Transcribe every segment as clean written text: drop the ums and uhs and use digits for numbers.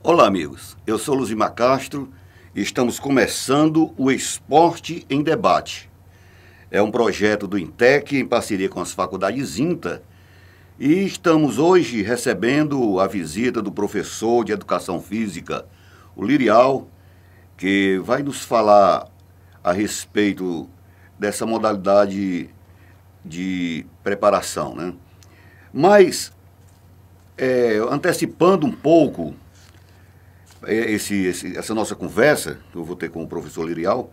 Olá, amigos. Eu sou Luzimar Castro e estamos começando o Esporte em Debate. É um projeto do INTEC em parceria com as faculdades INTA e estamos hoje recebendo a visita do professor de Educação Física, o Lirial, que vai nos falar a respeito dessa modalidade de preparação, né? Mas, antecipando um pouco essa nossa conversa, que eu vou ter com o professor Lirial,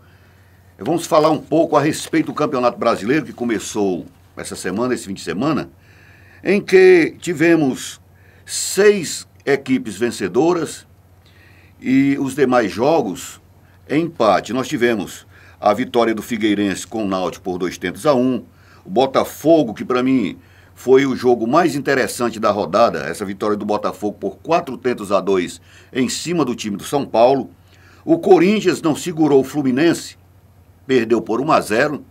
vamos falar um pouco a respeito do Campeonato Brasileiro, que começou essa semana, esse fim de semana, em que tivemos 6 equipes vencedoras e os demais jogos em empate. Nós tivemos a vitória do Figueirense com o Náutico por 2-1, o Botafogo, que para mim foi o jogo mais interessante da rodada, essa vitória do Botafogo por 4-2 em cima do time do São Paulo. O Corinthians não segurou o Fluminense, perdeu por 1-0.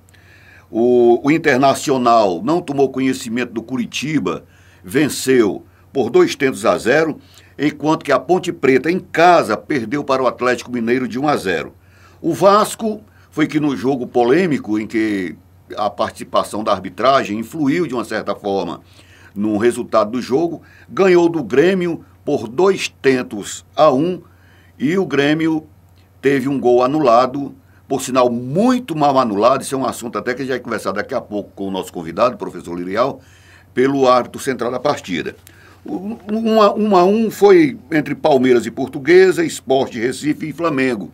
O Internacional não tomou conhecimento do Curitiba, venceu por 2-0, enquanto que a Ponte Preta em casa perdeu para o Atlético Mineiro de 1-0. O Vasco foi que no jogo polêmico em que a participação da arbitragem influiu de uma certa forma no resultado do jogo, ganhou do Grêmio por 2-1 e o Grêmio teve um gol anulado, por sinal muito mal anulado. Isso é um assunto até que a gente vai conversar daqui a pouco com o nosso convidado, o professor Lirial, pelo árbitro central da partida. 1-1 foi entre Palmeiras e Portuguesa, Sport Recife e Flamengo.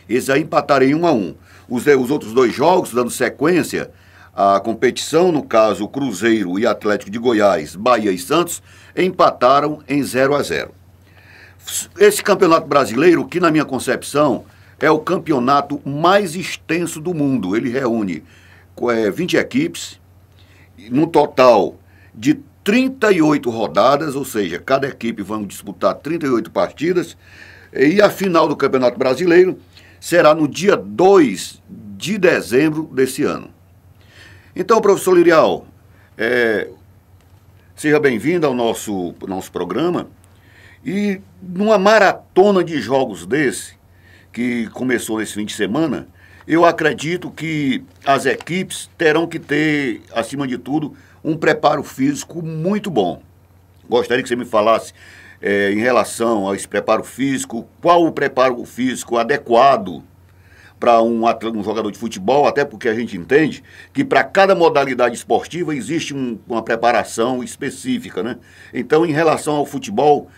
Esses aí empataram em 1-1. Os outros 2 jogos, dando sequência à competição, no caso Cruzeiro e Atlético de Goiás, Bahia e Santos, empataram em 0-0. Esse campeonato brasileiro, que na minha concepção é o campeonato mais extenso do mundo, ele reúne 20 equipes, no total de 38 rodadas, ou seja, cada equipe vai disputar 38 partidas, e a final do Campeonato Brasileiro será no dia 2 de dezembro desse ano. Então, professor Lirial, seja bem-vindo ao nosso programa. E numa maratona de jogos desse, que começou nesse fim de semana, eu acredito que as equipes terão que ter, acima de tudo, um preparo físico muito bom. Gostaria que você me falasse em relação a esse preparo físico, qual o preparo físico adequado para um jogador de futebol, até porque a gente entende que para cada modalidade esportiva existe uma preparação específica, né? Então, em relação ao futebol,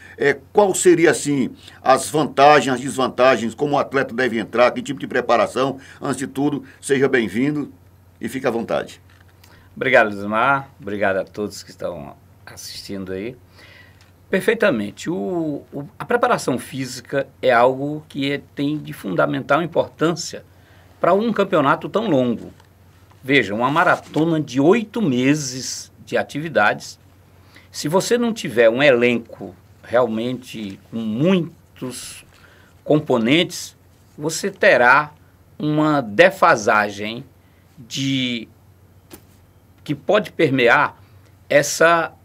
qual seria, assim, as vantagens, as desvantagens, como o atleta deve entrar, que tipo de preparação? Antes de tudo, seja bem-vindo e fique à vontade. Obrigado, Luzimar. Obrigado a todos que estão assistindo aí. Perfeitamente. A preparação física é algo que tem de fundamental importância para um campeonato tão longo. Veja, uma maratona de 8 meses de atividades. Se você não tiver um elenco realmente com muitos componentes, você terá uma defasagem que pode permear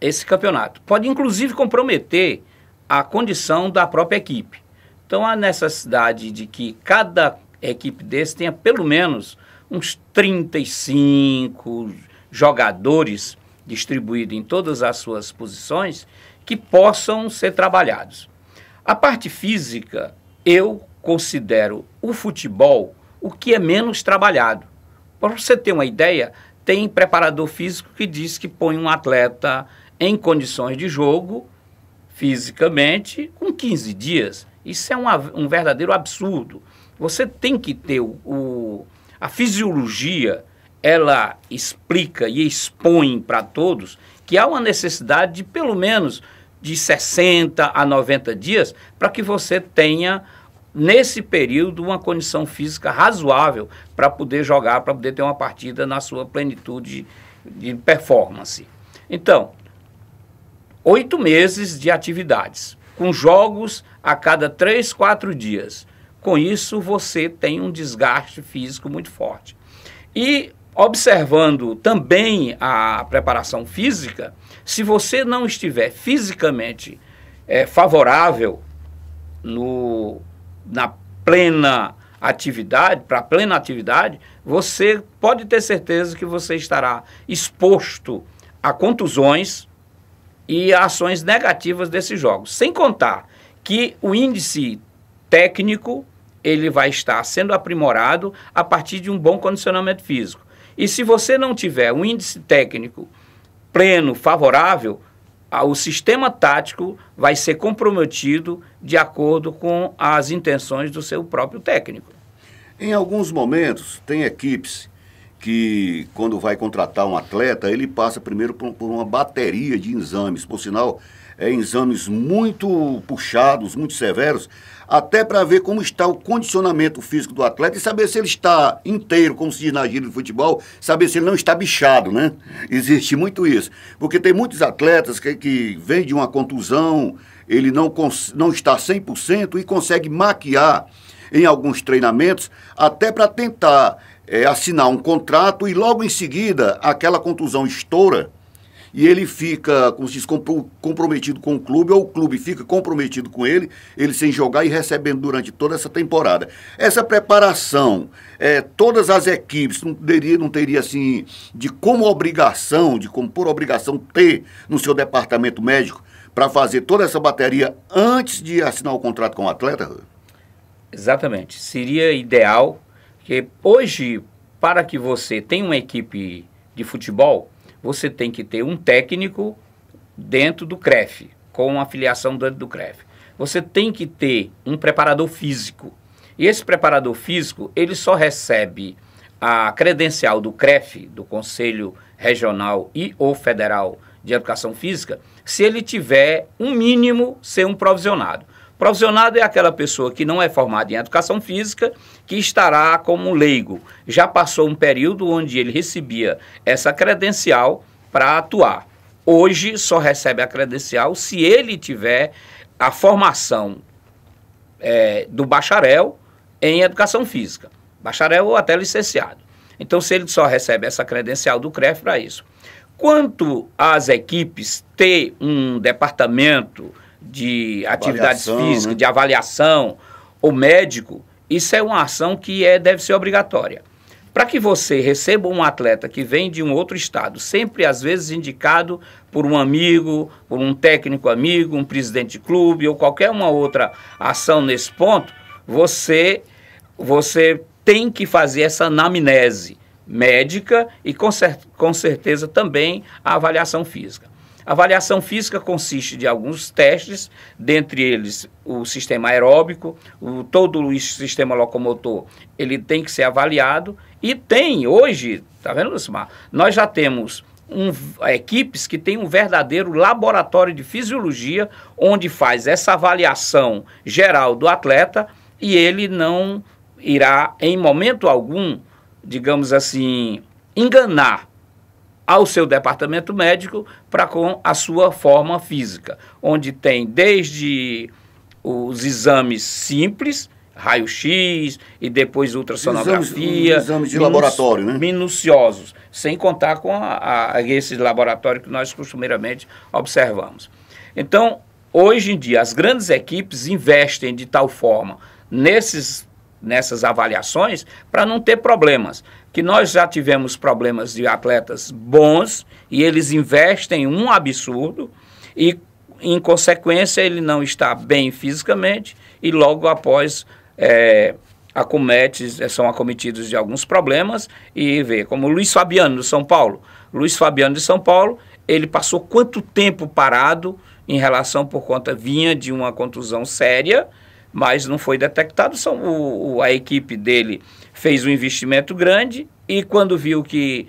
esse campeonato. Pode, inclusive, comprometer a condição da própria equipe. Então, há necessidade de que cada equipe desse tenha pelo menos uns 35 jogadores distribuídos em todas as suas posições que possam ser trabalhados. A parte física, eu considero o futebol o que é menos trabalhado. Para você ter uma ideia, tem preparador físico que diz que põe um atleta em condições de jogo, fisicamente, com 15 dias. Isso é um verdadeiro absurdo. Você tem que ter a fisiologia, ela explica e expõe para todos que há uma necessidade de pelo menos de 60 a 90 dias para que você tenha, nesse período, uma condição física razoável para poder jogar, para poder ter uma partida na sua plenitude de performance. Então, 8 meses de atividades, com jogos a cada 3, 4 dias. Com isso, você tem um desgaste físico muito forte. E, observando também a preparação física, se você não estiver fisicamente favorável, na plena atividade, para plena atividade, você pode ter certeza que você estará exposto a contusões e a ações negativas desses jogos. Sem contar que o índice técnico ele vai estar sendo aprimorado a partir de um bom condicionamento físico. E se você não tiver um índice técnico pleno, favorável, o sistema tático vai ser comprometido de acordo com as intenções do seu próprio técnico. Em alguns momentos, tem equipes que, quando vai contratar um atleta, ele passa primeiro por uma bateria de exames. Por sinal, exames muito puxados, muito severos, até para ver como está o condicionamento físico do atleta e saber se ele está inteiro, como se diz na gíria do futebol, saber se ele não está bichado, né? Existe muito isso. Porque tem muitos atletas que vêm de uma contusão, ele não está 100% e consegue maquiar em alguns treinamentos, até para tentar assinar um contrato e logo em seguida aquela contusão estoura e ele fica, como se diz, comprometido com o clube, ou o clube fica comprometido com ele sem jogar e recebendo durante toda essa temporada. Essa preparação, todas as equipes não teria assim, como por obrigação ter no seu departamento médico para fazer toda essa bateria antes de assinar o contrato com o atleta? Exatamente. Seria ideal que hoje, para que você tenha uma equipe de futebol, você tem que ter um técnico dentro do CREF, com a filiação dentro do CREF. Você tem que ter um preparador físico. E esse preparador físico, ele só recebe a credencial do CREF, do Conselho Regional e ou Federal de Educação Física, se ele tiver, um mínimo, ser um provisionado. Provisionado é aquela pessoa que não é formada em educação física, que estará como leigo. Já passou um período onde ele recebia essa credencial para atuar. Hoje só recebe a credencial se ele tiver a formação do bacharel em educação física. Bacharel ou até licenciado. Então, se ele só recebe essa credencial do CREF para isso. Quanto às equipes ter um departamento de atividades físicas, né, de avaliação, ou médico, isso é uma ação que deve ser obrigatória. Para que você receba um atleta que vem de um outro estado, sempre às vezes indicado por um amigo, por um técnico amigo, um presidente de clube ou qualquer uma outra ação nesse ponto, você tem que fazer essa anamnese médica e com certeza também a avaliação física. A avaliação física consiste de alguns testes, dentre eles o sistema aeróbico, todo o sistema locomotor, ele tem que ser avaliado e tem hoje, tá vendo, Lucimar? Nós já temos equipes que têm um verdadeiro laboratório de fisiologia, onde faz essa avaliação geral do atleta e ele não irá, em momento algum, digamos assim, enganar ao seu departamento médico para com a sua forma física, onde tem desde os exames simples, raio-x e depois ultrassonografia. Exames de laboratório, né? Minuciosos, sem contar com esses laboratórios que nós costumeiramente observamos. Então, hoje em dia, as grandes equipes investem de tal forma nessas avaliações para não ter problemas. Que nós já tivemos problemas de atletas bons e eles investem um absurdo e, em consequência, ele não está bem fisicamente e logo após são acometidos de alguns problemas e vê, como o Luiz Fabiano do São Paulo. Luiz Fabiano de São Paulo, ele passou quanto tempo parado em relação por conta, vinha de uma contusão séria, mas não foi detectado. A equipe dele fez um investimento grande e quando viu que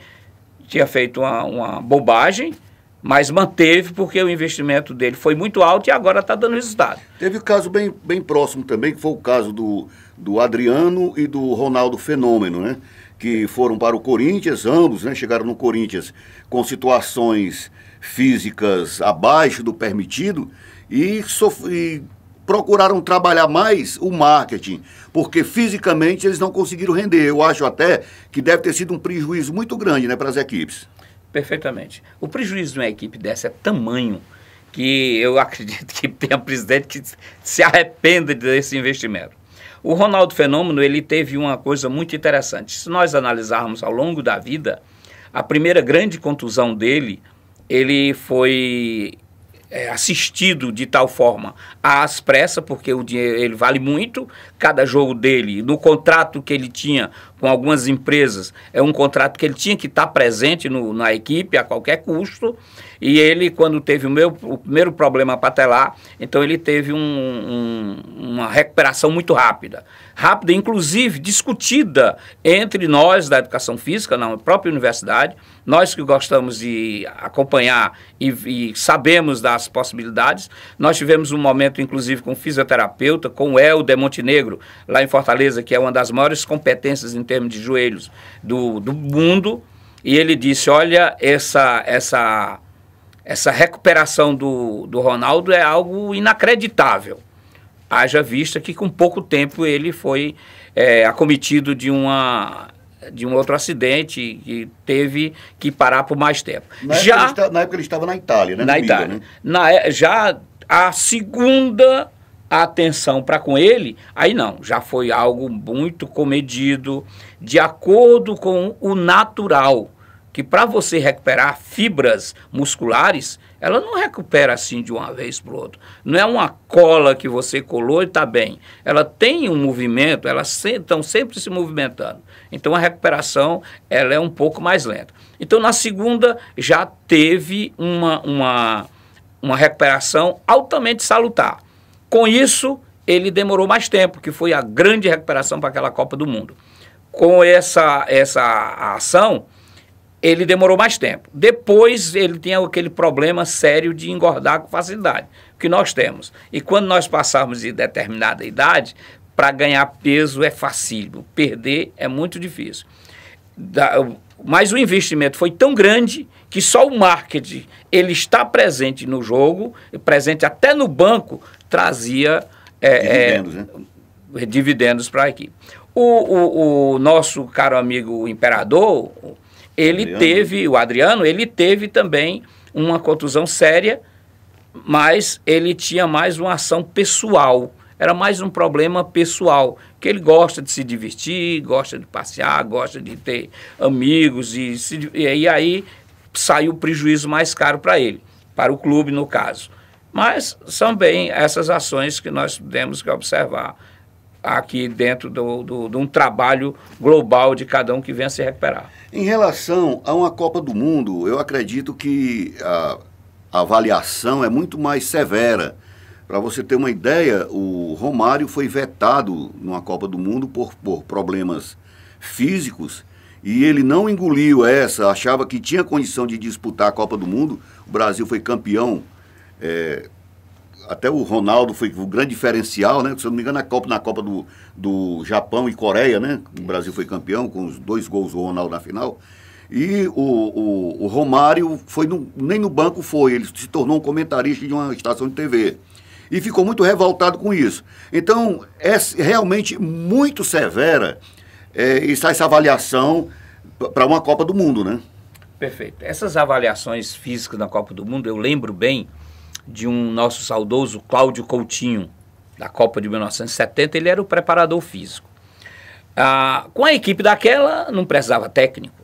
tinha feito uma bobagem, mas manteve porque o investimento dele foi muito alto e agora está dando resultado. Teve um caso bem próximo também, que foi o caso do Adriano e do Ronaldo Fenômeno, né? Que foram para o Corinthians, ambos, né? Chegaram no Corinthians com situações físicas abaixo do permitido e procuraram trabalhar mais o marketing, porque fisicamente eles não conseguiram render. Eu acho até que deve ter sido um prejuízo muito grande, né, para as equipes. Perfeitamente. O prejuízo de uma equipe dessa é tamanho que eu acredito que tenha presidente que se arrependa desse investimento. O Ronaldo Fenômeno, ele teve uma coisa muito interessante. Se nós analisarmos ao longo da vida, a primeira grande contusão dele, ele foi assistido de tal forma às pressas, porque o dinheiro ele vale muito, cada jogo dele, no contrato que ele tinha com algumas empresas, é um contrato que ele tinha que estar presente na equipe a qualquer custo, e ele, quando teve o primeiro problema patelar, então ele teve uma recuperação muito rápida, inclusive discutida entre nós da educação física, na própria universidade, nós que gostamos de acompanhar e sabemos das possibilidades. Nós tivemos um momento, inclusive, com um fisioterapeuta, com o Helder Montenegro, lá em Fortaleza, que é uma das maiores competências em termos de joelhos do mundo, e ele disse, olha, essa recuperação do Ronaldo é algo inacreditável. Haja vista que com pouco tempo ele foi acometido de um outro acidente e teve que parar por mais tempo. Na época ele estava na Itália, né? Na Itália. Né? Já a segunda atenção para com ele, aí não, já foi algo muito comedido, de acordo com o natural, que para você recuperar fibras musculares, ela não recupera assim de uma vez para o outro. Não é uma cola que você colou e está bem. Ela tem um movimento, elas estão sempre se movimentando. Então a recuperação ela é um pouco mais lenta. Então na segunda já teve uma recuperação altamente salutar. Com isso, ele demorou mais tempo, que foi a grande recuperação para aquela Copa do Mundo. Com essa ação, ele demorou mais tempo. Depois, ele tinha aquele problema sério de engordar com facilidade, que nós temos. E quando nós passarmos de determinada idade, para ganhar peso é facílimo, perder é muito difícil. Mas o investimento foi tão grande que só o marketing, ele está presente no jogo, presente até no banco, trazia dividendos, né? Dividendos para a equipe. O nosso caro amigo Imperador, o Adriano, ele teve também uma contusão séria, mas ele tinha mais uma ação pessoal. Era mais um problema pessoal, que ele gosta de se divertir, gosta de passear, gosta de ter amigos, e aí saiu o prejuízo mais caro para ele, para o clube no caso. Mas são bem essas ações que nós temos que observar aqui dentro de um trabalho global de cada um que venha se recuperar. Em relação a uma Copa do Mundo, eu acredito que a avaliação é muito mais severa. Para você ter uma ideia, o Romário foi vetado numa Copa do Mundo por problemas físicos e ele não engoliu achava que tinha condição de disputar a Copa do Mundo. O Brasil foi campeão, até o Ronaldo foi o grande diferencial, né? Se eu não me engano, na Copa do Japão e Coreia, né? O Brasil foi campeão com os 2 gols do Ronaldo na final. E o Romário nem no banco foi, ele se tornou um comentarista de uma estação de TV. E ficou muito revoltado com isso. Então, é realmente muito severa essa avaliação para uma Copa do Mundo, né? Perfeito. Essas avaliações físicas na Copa do Mundo, eu lembro bem de um nosso saudoso Cláudio Coutinho, da Copa de 1970, ele era o preparador físico. Com a equipe daquela, não precisava técnico.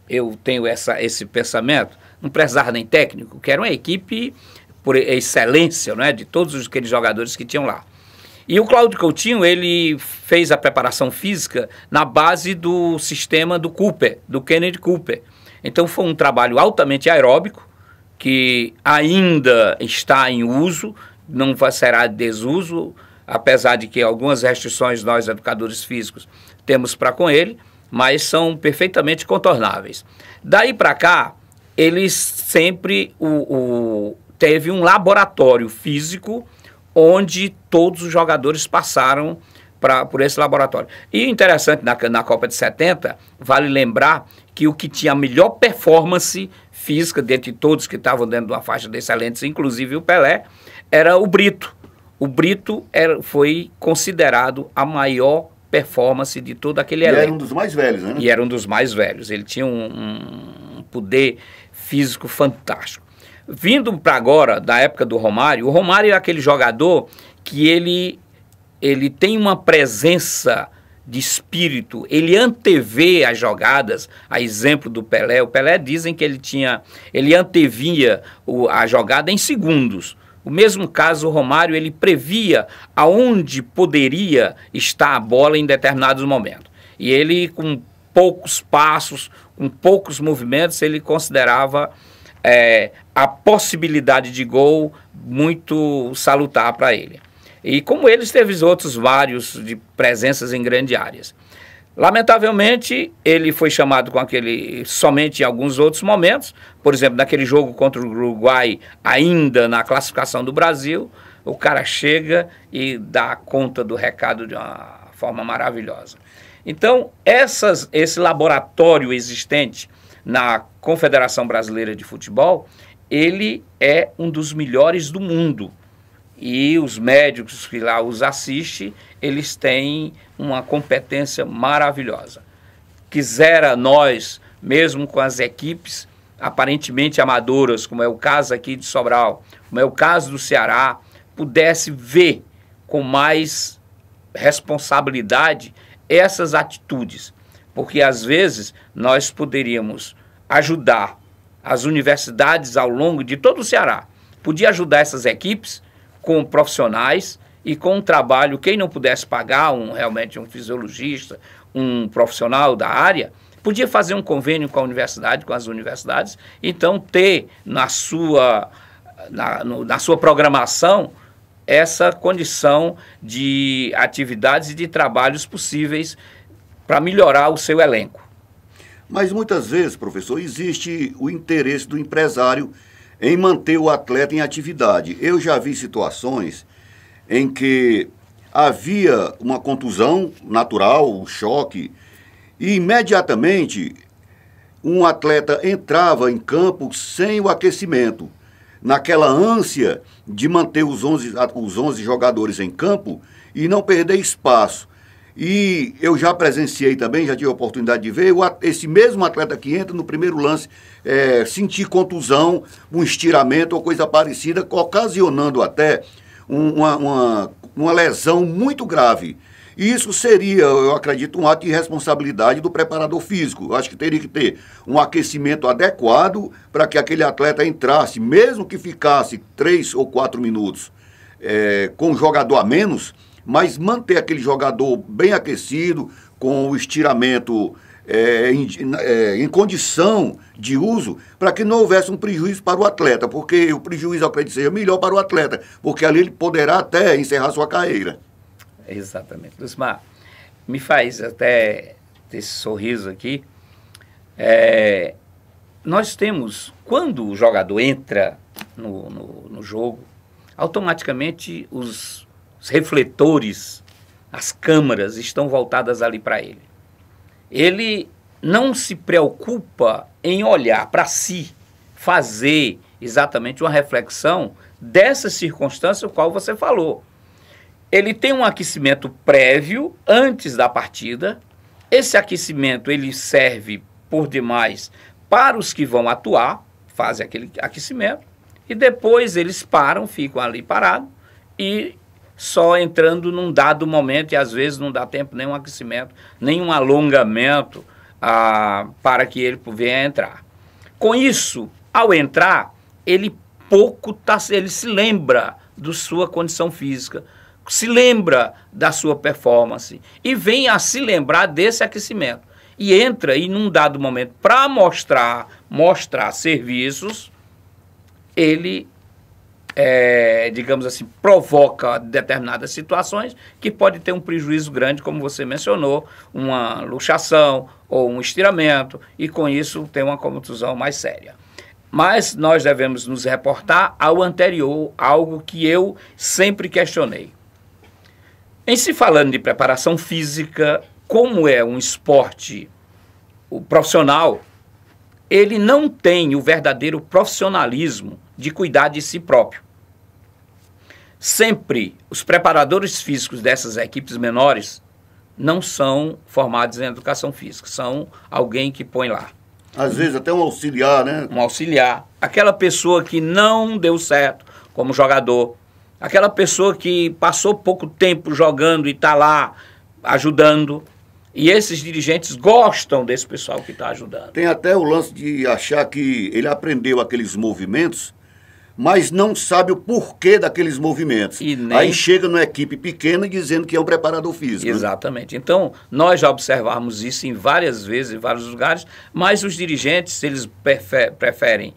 Eu tenho esse pensamento, não precisava nem técnico, que era uma equipe por excelência, né, de todos aqueles jogadores que tinham lá. E o Cláudio Coutinho, ele fez a preparação física na base do sistema do Cooper, do Kennedy Cooper. Então foi um trabalho altamente aeróbico, que ainda está em uso, não será desuso, apesar de que algumas restrições nós, educadores físicos, temos para com ele, mas são perfeitamente contornáveis. Daí para cá, eles sempre teve um laboratório físico onde todos os jogadores passaram por esse laboratório. E interessante, na Copa de 70, vale lembrar que o que tinha a melhor performance física, dentre todos que estavam dentro de uma faixa de excelência, inclusive o Pelé, era o Brito. O Brito foi considerado a maior performance de todo aquele elenco. E era um dos mais velhos, né? E era um dos mais velhos. Ele tinha um poder físico fantástico. Vindo para agora, da época do Romário, o Romário é aquele jogador que ele tem uma presença de espírito, ele antevê as jogadas, a exemplo do Pelé. O Pelé dizem que ele antevia a jogada em segundos. O mesmo caso, o Romário, ele previa aonde poderia estar a bola em determinados momentos. E ele, com poucos passos, com poucos movimentos, ele considerava a possibilidade de gol muito salutar para ele. E como eles, teve outros vários de presenças em grandes áreas. Lamentavelmente, ele foi chamado somente em alguns outros momentos. Por exemplo, naquele jogo contra o Uruguai, ainda na classificação do Brasil, o cara chega e dá conta do recado de uma forma maravilhosa. Então, esse laboratório existente na Confederação Brasileira de Futebol, ele é um dos melhores do mundo. E os médicos que lá os assistem, eles têm uma competência maravilhosa. Quisera nós, mesmo com as equipes aparentemente amadoras, como é o caso aqui de Sobral, como é o caso do Ceará, pudesse ver com mais responsabilidade essas atitudes. Porque, às vezes, nós poderíamos ajudar as universidades ao longo de todo o Ceará. Podia ajudar essas equipes com profissionais e com um trabalho, quem não pudesse pagar realmente um fisiologista, um profissional da área, podia fazer um convênio com a universidade, com as universidades, então ter na sua programação essa condição de atividades e de trabalhos possíveis para melhorar o seu elenco. Mas muitas vezes, professor, existe o interesse do empresário em manter o atleta em atividade. Eu já vi situações em que havia uma contusão natural, um choque, e imediatamente um atleta entrava em campo sem o aquecimento, naquela ânsia de manter os 11 jogadores em campo e não perder espaço. E eu já presenciei também, já tive a oportunidade de ver, esse mesmo atleta que entra no primeiro lance sentir contusão, um estiramento ou coisa parecida, ocasionando até uma lesão muito grave. E isso seria, eu acredito, um ato de responsabilidade do preparador físico. Eu acho que teria que ter um aquecimento adequado para que aquele atleta entrasse, mesmo que ficasse 3 ou 4 minutos com um jogador a menos, mas manter aquele jogador bem aquecido, com o estiramento em condição de uso, para que não houvesse um prejuízo para o atleta, porque o prejuízo, eu acredito, seja melhor para o atleta, porque ali ele poderá até encerrar sua carreira. Exatamente. Lucimar, me faz até ter esse sorriso aqui. Nós temos, quando o jogador entra no jogo, automaticamente os refletores, as câmeras estão voltadas ali para ele. Ele não se preocupa em olhar para si, fazer exatamente uma reflexão dessa circunstância, o qual você falou. Ele tem um aquecimento prévio antes da partida. Esse aquecimento ele serve por demais para os que vão atuar, fazem aquele aquecimento, e depois eles param, ficam ali parados, e só entrando num dado momento, e às vezes não dá tempo nem um aquecimento, nem um alongamento para que ele venha entrar. Com isso, ao entrar, ele ele se lembra da sua condição física, se lembra da sua performance e vem a se lembrar desse aquecimento. E entra e num dado momento, para mostrar serviços, ele, digamos assim, provoca determinadas situações que pode ter um prejuízo grande, como você mencionou, uma luxação ou um estiramento, e com isso tem uma contusão mais séria. Mas nós devemos nos reportar ao anterior, algo que eu sempre questionei. Em se falando de preparação física, como é um esporte profissional, ele não tem o verdadeiro profissionalismo de cuidar de si próprio. Sempre os preparadores físicos dessas equipes menores não são formados em educação física, são alguém que põe lá. Às vezes até um auxiliar, né? Um auxiliar. Aquela pessoa que não deu certo como jogador. Aquela pessoa que passou pouco tempo jogando e está lá ajudando. E esses dirigentes gostam desse pessoal que está ajudando. Tem até o lance de achar que ele aprendeu aqueles movimentos, mas não sabe o porquê daqueles movimentos. Aí chega numa equipe pequena dizendo que é um preparador físico. Exatamente. Né? Então, nós já observamos isso em várias vezes, em vários lugares, mas os dirigentes, eles preferem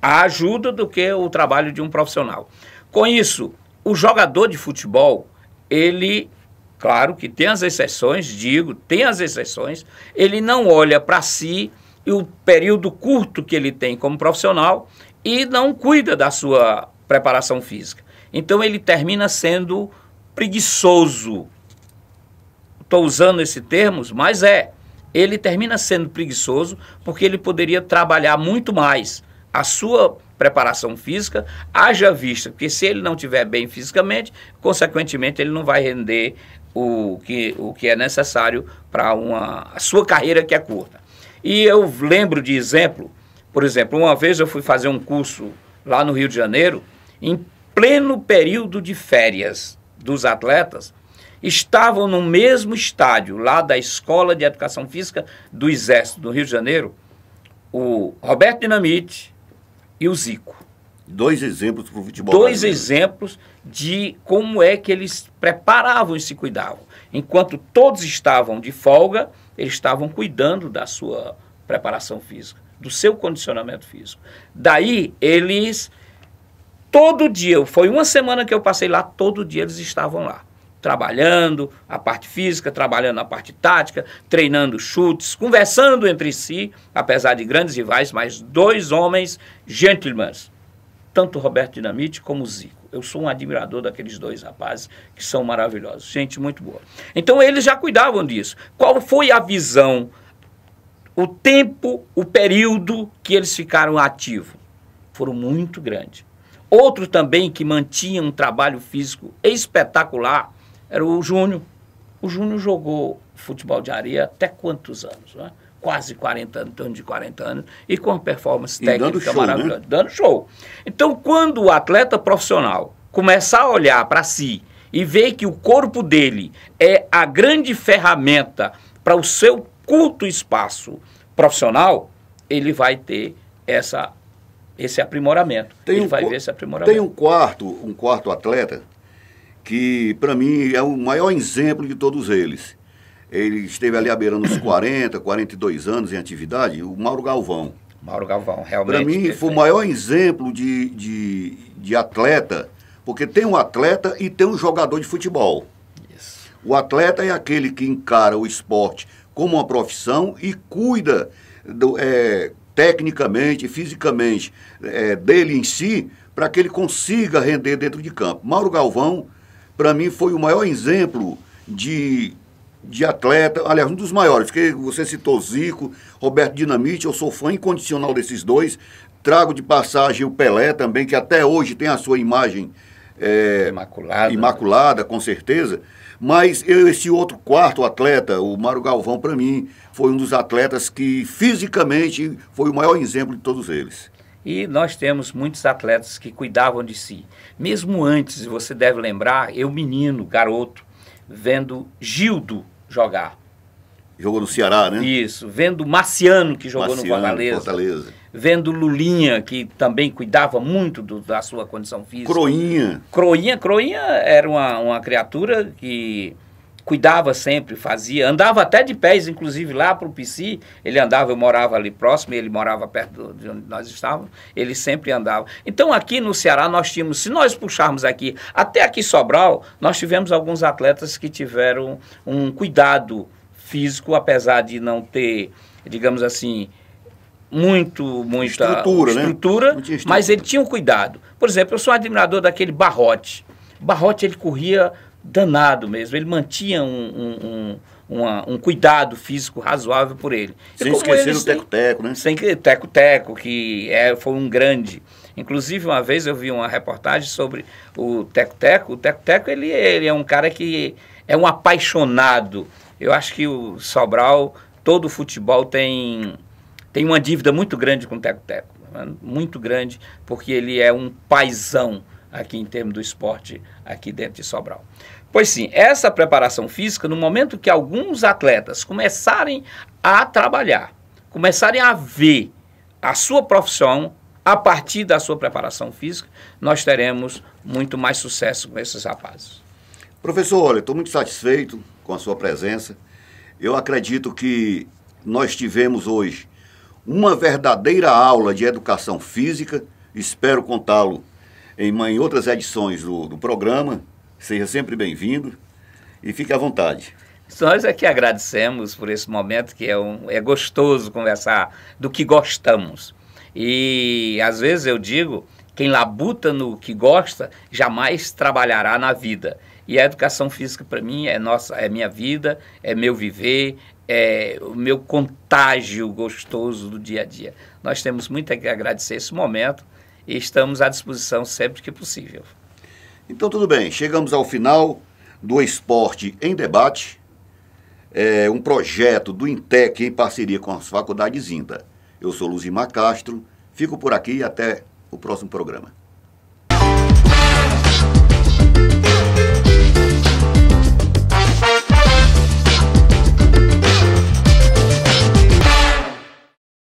a ajuda do que o trabalho de um profissional. Com isso, o jogador de futebol, ele, claro que tem as exceções, tem as exceções, ele não olha para si e o período curto que ele tem como profissional e não cuida da sua preparação física. Então ele termina sendo preguiçoso. Estou usando esse termo, mas ele termina sendo preguiçoso porque ele poderia trabalhar muito mais a sua preparação física, haja vista que se ele não estiver bem fisicamente, consequentemente ele não vai render o que é necessário para a sua carreira que é curta. E eu lembro de exemplo, por exemplo, uma vez eu fui fazer um curso lá no Rio de Janeiro, em pleno período de férias dos atletas, estavam no mesmo estádio lá da Escola de Educação Física do Exército do Rio de Janeiro, o Roberto Dinamite e o Zico. Dois exemplos para o futebol brasileiro. Dois exemplos de como é que eles preparavam e se cuidavam. Enquanto todos estavam de folga, eles estavam cuidando da sua preparação física, do seu condicionamento físico. Daí, eles, todo dia, foi uma semana que eu passei lá, todo dia eles estavam lá, trabalhando a parte física, trabalhando a parte tática, treinando chutes, conversando entre si, apesar de grandes rivais, mas dois homens gentlemen, tanto Roberto Dinamite como o Zico. Eu sou um admirador daqueles dois rapazes que são maravilhosos, gente muito boa. Então eles já cuidavam disso. Qual foi a visão, o tempo, o período que eles ficaram ativos? Foram muito grandes. Outro também que mantinha um trabalho físico espetacular era o Júnior. O Júnior jogou futebol de areia até quantos anos? Né? Quase 40 anos, em torno de 40 anos, e com uma performance técnica maravilhosa, né? Dando show. Então, quando o atleta profissional começar a olhar para si e ver que o corpo dele é a grande ferramenta para o seu curto espaço profissional, ele vai ter esse aprimoramento. Ele vai ver esse aprimoramento. Tem um quarto atleta que, para mim, é o maior exemplo de todos eles. Ele esteve ali beirando os 40, 42 anos em atividade, o Mauro Galvão. Mauro Galvão, realmente. Para mim, foi o maior exemplo de atleta, porque tem um atleta e tem um jogador de futebol. Isso. O atleta é aquele que encara o esporte como uma profissão e cuida tecnicamente, fisicamente, dele em si, para que ele consiga render dentro de campo. Mauro Galvão, para mim, foi o maior exemplo de atleta, aliás, um dos maiores, porque você citou Zico, Roberto Dinamite, eu sou fã incondicional desses dois, trago de passagem o Pelé também, que até hoje tem a sua imagem imaculada, com certeza, mas esse outro quarto atleta, o Mauro Galvão, para mim, foi um dos atletas que fisicamente foi o maior exemplo de todos eles. E nós temos muitos atletas que cuidavam de si. Mesmo antes, você deve lembrar, eu menino, garoto, vendo Gildo jogar. Jogou no Ceará, né? Isso. Vendo Marciano, que jogou no Fortaleza. Vendo Lulinha, que também cuidava muito da sua condição física. Croinha era uma criatura que cuidava sempre, andava até de pés, inclusive lá para o PC, ele andava, eu morava ali próximo, ele morava perto de onde nós estávamos, ele sempre andava. Então aqui no Ceará nós tínhamos, se nós puxarmos aqui, até aqui Sobral, nós tivemos alguns atletas que tiveram um cuidado físico, apesar de não ter, digamos assim, muita estrutura, né? Mas ele tinha um cuidado. Por exemplo, eu sou um admirador daquele Barrote. Barrote, ele corria danado mesmo, ele mantinha um cuidado físico razoável por ele. Sem esquecer o Teco-Teco, né? Sem Teco-Teco, que foi um grande. Inclusive, uma vez eu vi uma reportagem sobre o Teco-Teco. O Teco-Teco, ele é um cara que é um apaixonado. Eu acho que o Sobral, todo o futebol tem tem uma dívida muito grande com o Teco-Teco, muito grande, porque ele é um paizão aqui em termos do esporte, aqui dentro de Sobral. Pois sim, essa preparação física, no momento que alguns atletas começarem a trabalhar, começarem a ver a sua profissão a partir da sua preparação física, nós teremos muito mais sucesso com esses rapazes. Professor, olha, estou muito satisfeito com a sua presença. Eu acredito que nós tivemos hoje uma verdadeira aula de educação física. Espero contá-lo em outras edições do programa. Seja sempre bem-vindo e fique à vontade. Nós é que agradecemos por esse momento, que é gostoso conversar do que gostamos. E às vezes eu digo, quem labuta no que gosta, jamais trabalhará na vida. E a educação física para mim é minha vida, é meu viver, é o meu contágio gostoso do dia a dia. Nós temos muito a agradecer esse momento e estamos à disposição sempre que possível. Então tudo bem, chegamos ao final do Esporte em Debate, um projeto do INTEC em parceria com as faculdades INTA. Eu sou Luzimar Castro, fico por aqui e até o próximo programa.